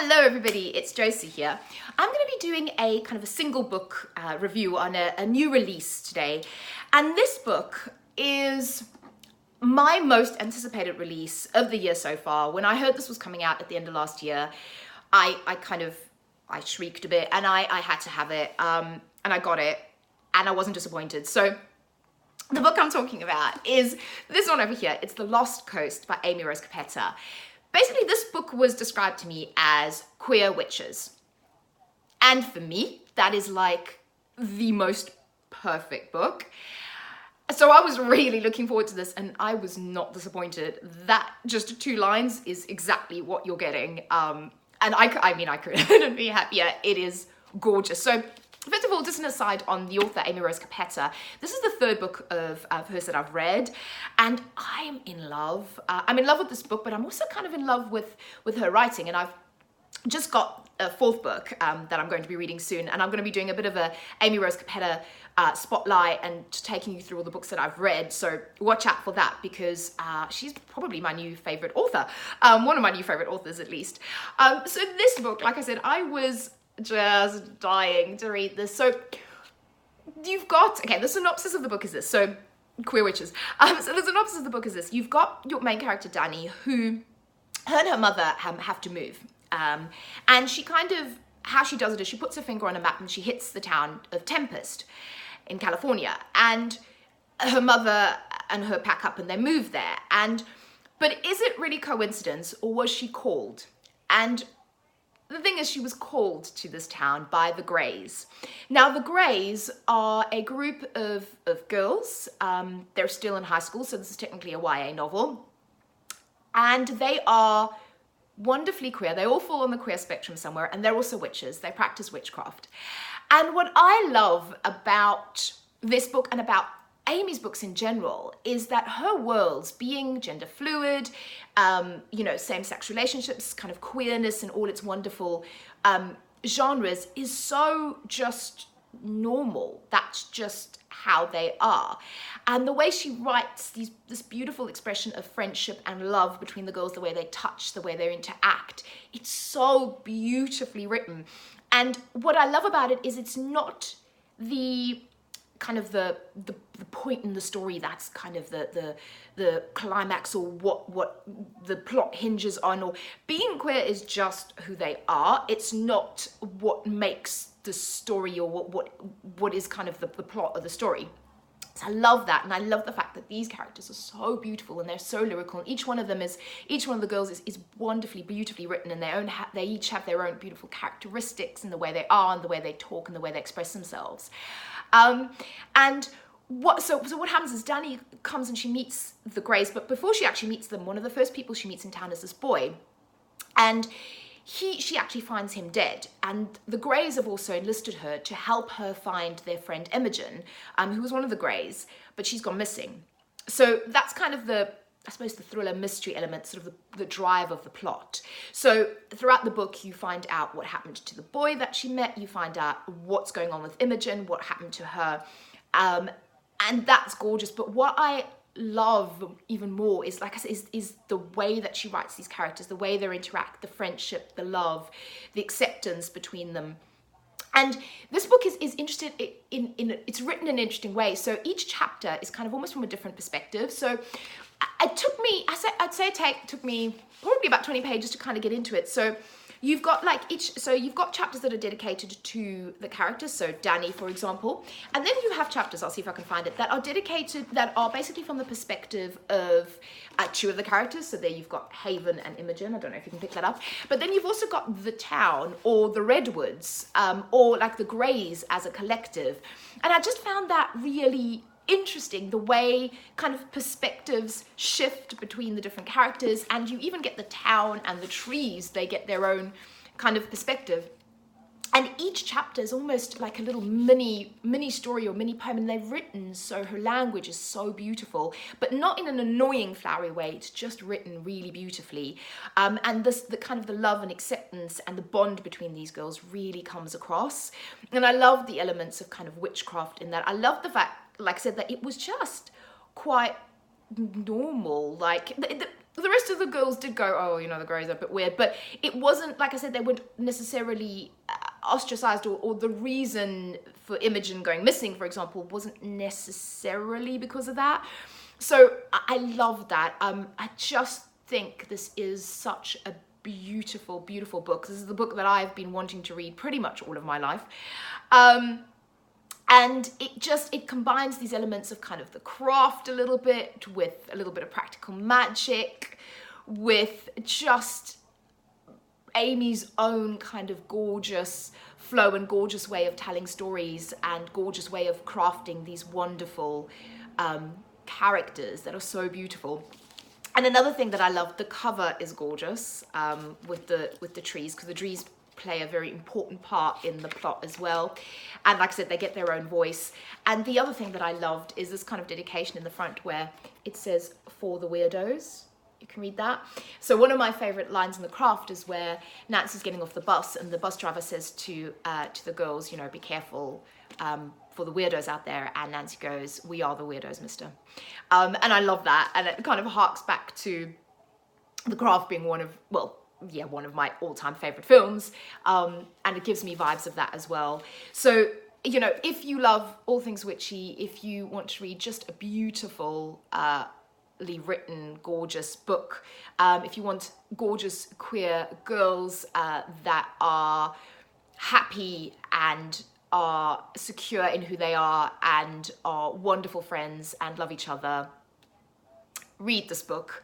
Hello everybody, it's Josie here. I'm going to be doing a kind of a single book review on a new release today. And this book is my most anticipated release of the year so far. When I heard this was coming out at the end of last year, I shrieked a bit and I had to have it and I got it and I wasn't disappointed. So the book I'm talking about is this one over here. It's The Lost Coast by Amy Rose Capetta. Basically, this book was described to me as queer witches. And for me, that is like the most perfect book. So I was really looking forward to this and I was not disappointed. That just 2 lines is exactly what you're getting. And I couldn't be happier. It is gorgeous. So first of all, just an aside on the author, Amy Rose Capetta. This is the 3rd book of hers that I've read, and I'm in love. I'm in love with this book, but I'm also kind of in love with her writing, and I've just got a 4th book that I'm going to be reading soon, and I'm going to be doing a bit of a Amy Rose Capetta spotlight and taking you through all the books that I've read, so watch out for that because she's probably my new favorite author, one of my new favorite authors at least. So this book, like I said, I was just dying to read this. So you've got, okay, the synopsis of the book is this. So queer witches. So the synopsis of the book is this. You've got your main character, Dani, who her and her mother have to move. And she kind of, how she does it is she puts her finger on a map and she hits the town of Tempest in California. And her mother and her pack up and they move there. But is it really coincidence or was she called? And the thing is, she was called to this town by the Greys. Now, the Greys are a group of girls. They're still in high school, so this is technically a YA novel. And they are wonderfully queer. They all fall on the queer spectrum somewhere, and they're also witches. They practice witchcraft. And what I love about this book and about Amy's books in general is that her worlds, being gender fluid, same-sex relationships, kind of queerness and all its wonderful genres is so just normal. That's just how they are. And the way she writes this beautiful expression of friendship and love between the girls, the way they touch, the way they interact, it's so beautifully written. And what I love about it is it's not the kind of the point in the story that's kind of the climax or what the plot hinges on, or being queer is just who they are. It's not what makes the story or what is kind of the plot of the story. So I love that, and I love the fact that these characters are so beautiful and they're so lyrical. And each one of the girls is wonderfully, beautifully written, and they each have their own beautiful characteristics in the way they are, and the way they talk, and the way they express themselves. And what happens is Dani comes and she meets the Greys, but before she actually meets them, one of the first people she meets in town is this boy, and she actually finds him dead. And the Greys have also enlisted her to help her find their friend Imogen, who was one of the Greys, but she's gone missing. So that's kind of the thriller mystery element, sort of the drive of the plot. So throughout the book, you find out what happened to the boy that she met, you find out what's going on with Imogen, what happened to her, and that's gorgeous. But what I love even more is, like I said, is the way that she writes these characters, the way they interact, the friendship, the love, the acceptance between them. And this book is interested in it's written in an interesting way. So each chapter is kind of almost from a different perspective. So it took me, it took me probably about 20 pages to kind of get into it. So you've got you've got chapters that are dedicated to the characters. So Dani, for example, and then you have chapters, I'll see if I can find it, that are basically from the perspective of 2 of the characters. So there you've got Haven and Imogen. I don't know if you can pick that up. But then you've also got the town, or the Redwoods, or like the Greys as a collective. And I just found that really interesting, the way kind of perspectives shift between the different characters, and you even get the town and the trees, they get their own kind of perspective. And each chapter is almost like a little mini story or mini poem, and they're written so her language is so beautiful, but not in an annoying flowery way. It's just written really beautifully. And the kind of the love and acceptance and the bond between these girls really comes across. And I love the elements of kind of witchcraft in that. I love the fact, like I said, that it was just quite normal. Like the rest of the girls did go, oh, you know, the Greys are a bit weird, but it wasn't, like I said, they weren't necessarily ostracized, or the reason for Imogen going missing, for example, wasn't necessarily because of that. So I love that. I just think this is such a beautiful, beautiful book. This is the book that I've been wanting to read pretty much all of my life. And it combines these elements of kind of the craft a little bit, with a little bit of practical magic, with just Amy's own kind of gorgeous flow and gorgeous way of telling stories and gorgeous way of crafting these wonderful characters that are so beautiful. And another thing that I love, the cover is gorgeous, with the trees, because the trees play a very important part in the plot as well. And like I said, they get their own voice. And the other thing that I loved is this kind of dedication in the front where it says, "For the weirdos." You can read that. So one of my favorite lines in the craft is where Nancy's getting off the bus and the bus driver says to the girls, you know, be careful for the weirdos out there. And Nancy goes, "We are the weirdos, mister." And I love that. And it kind of harks back to The Craft being one of my all-time favorite films. And it gives me vibes of that as well. So, you know, if you love all things witchy, if you want to read just a beautiful, written, gorgeous book, if you want gorgeous queer girls that are happy and are secure in who they are and are wonderful friends and love each other, read this book.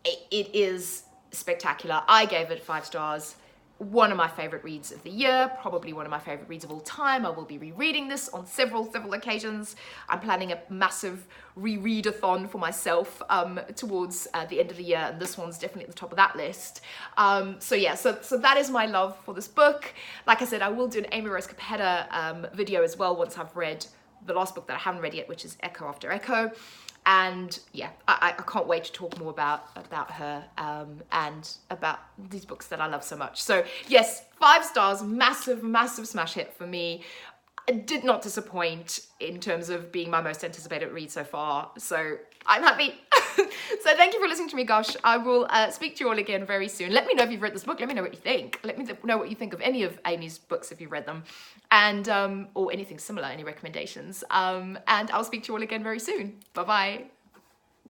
It is spectacular. I gave it 5 stars. One of my favorite reads of the year, probably one of my favorite reads of all time. I will be rereading this on several occasions. I'm planning a massive rereadathon for myself towards the end of the year, and this one's definitely at the top of that list. So that is my love for this book. Like I said, I will do an Amy Rose Capetta video as well once I've read the last book that I haven't read yet, which is Echo After Echo. And yeah, I can't wait to talk more about her and about these books that I love so much. So yes, 5 stars, massive smash hit for me. It did not disappoint in terms of being my most anticipated read so far. So I'm happy. So thank you for listening to me, gosh. I will speak to you all again very soon. Let me know if you've read this book. Let me know what you think. Let me know what you think of any of Amy's books if you've read them, and or anything similar, any recommendations. And I'll speak to you all again very soon. Bye-bye.